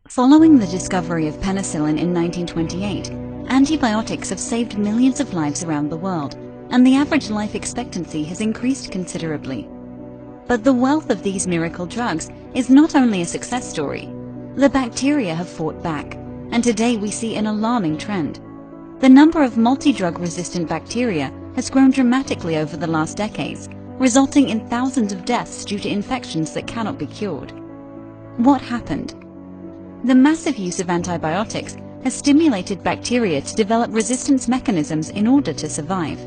Following the discovery of penicillin in 1928, antibiotics have saved millions of lives around the world, and the average life expectancy has increased considerably. But the wealth of these miracle drugs is not only a success story. The bacteria have fought back, and today we see an alarming trend. The number of multi-drug resistant bacteria has grown dramatically over the last decades, resulting in thousands of deaths due to infections that cannot be cured. What happened? The massive use of antibiotics has stimulated bacteria to develop resistance mechanisms in order to survive.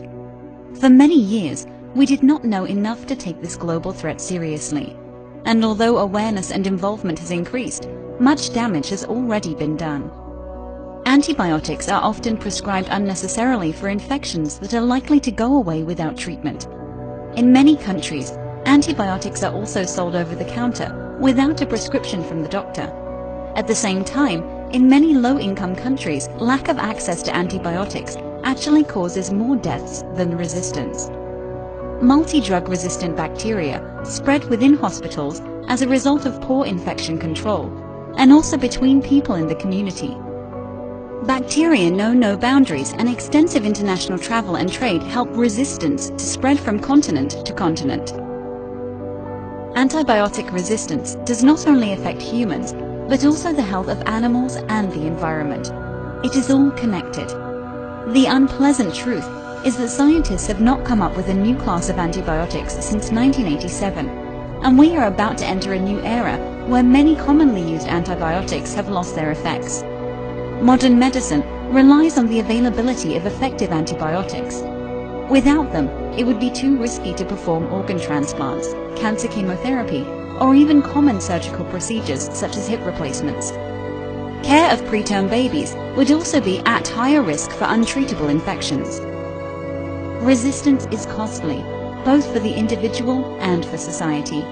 For many years, we did not know enough to take this global threat seriously. And although awareness and involvement has increased, much damage has already been done. Antibiotics are often prescribed unnecessarily for infections that are likely to go away without treatment. In many countries, antibiotics are also sold over the counter without a prescription from the doctor. At the same time, in many low-income countries, lack of access to antibiotics actually causes more deaths than resistance. Multi-drug resistant bacteria spread within hospitals as a result of poor infection control, and also between people in the community. Bacteria know no boundaries, and extensive international travel and trade help resistance to spread from continent to continent. Antibiotic resistance does not only affect humans, but also the health of animals and the environment. It is all connected. The unpleasant truth is that scientists have not come up with a new class of antibiotics since 1987, and we are about to enter a new era where many commonly used antibiotics have lost their effects. Modern medicine relies on the availability of effective antibiotics. Without them, it would be too risky to perform organ transplants, cancer chemotherapy, or even common surgical procedures such as hip replacements. Care of preterm babies would also be at higher risk for untreatable infections. Resistance is costly, both for the individual and for society.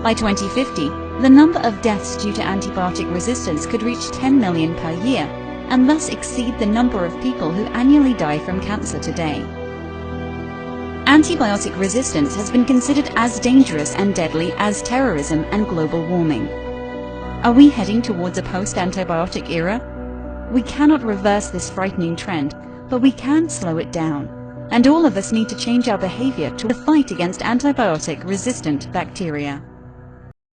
By 2050, the number of deaths due to antibiotic resistance could reach 10 million per year, and thus exceed the number of people who annually die from cancer today. Antibiotic resistance has been considered as dangerous and deadly as terrorism and global warming. Are we heading towards a post-antibiotic era? We cannot reverse this frightening trend, but we can slow it down. And all of us need to change our behavior to the fight against antibiotic-resistant bacteria.